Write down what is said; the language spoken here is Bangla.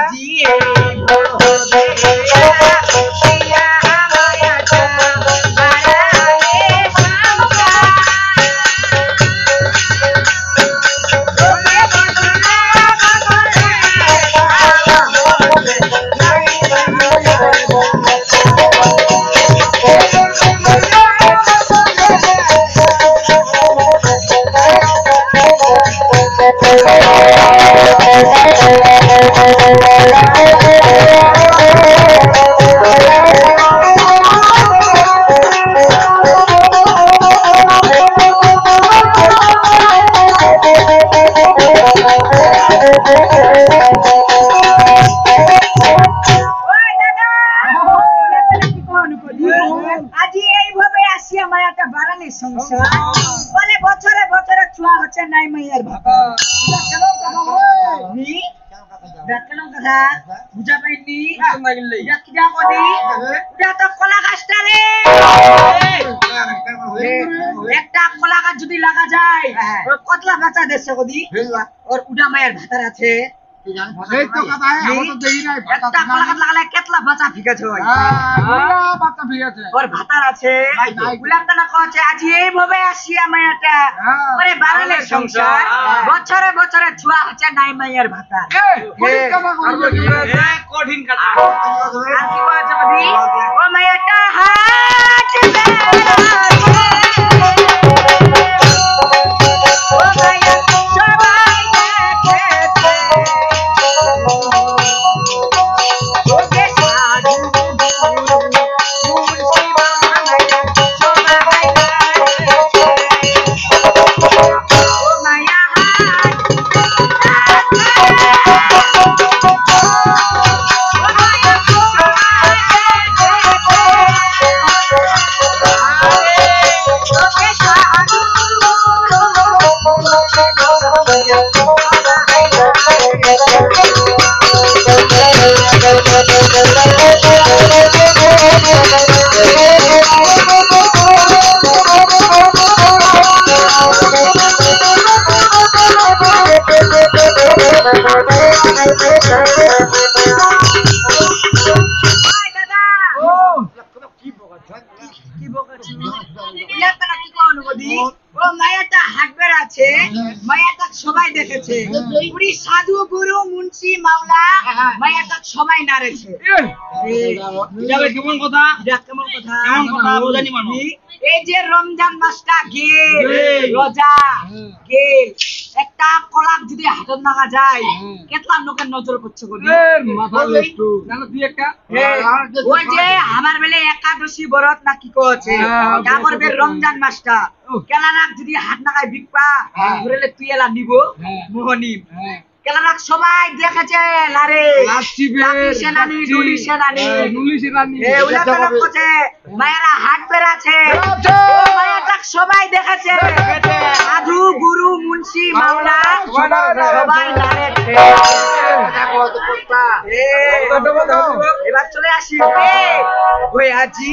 আজি যদি লাগা যায় কতলা বাচ্চা দেশ ওর উডা মায়ের ভাতার আছে কেতলা বাচ্চা ফিকেছে ওর ভাতার আছে আজি এইভাবে আসিয়া মায়াটা ওরে বাড়ালে সংসার বছরে বছরে ছুয়া হচ্ছে নাই মায়ের ভাতার কঠিন কথা আর কি বলছে বদি ও মায়াটা হাঁটবে সবাই দেখেছে পুরি সাধু গুরু মুন্সি মাওলা মায়াটা সবাই নারেছে কেমন কথা বোঝানি মানুষ এই যে রমজান মাসটা গেল রোজা গেল একটা কলাপ যদি হাতত নাগা যায় কেতলা লোকের নজর করছে বলি ওই যে আমার বেলে একাদশী ব্রত না কি কছে আমার বের রমজান মাসটা কেলানাক যদি হাত নাগায় বিকপা ঘুরেলে তুই এলা নিব মোহনিম কেলানাক সবাই দেখেছে লারে সেনানি নুলি সেনানি ওলা কেন কছে মায়েরা হাত বেরাছে মায়েরা সবাই দেখেছে সাধু গুরু মুন্সি মাওলা সবাই লারে এবার চলে আসি ওই আজি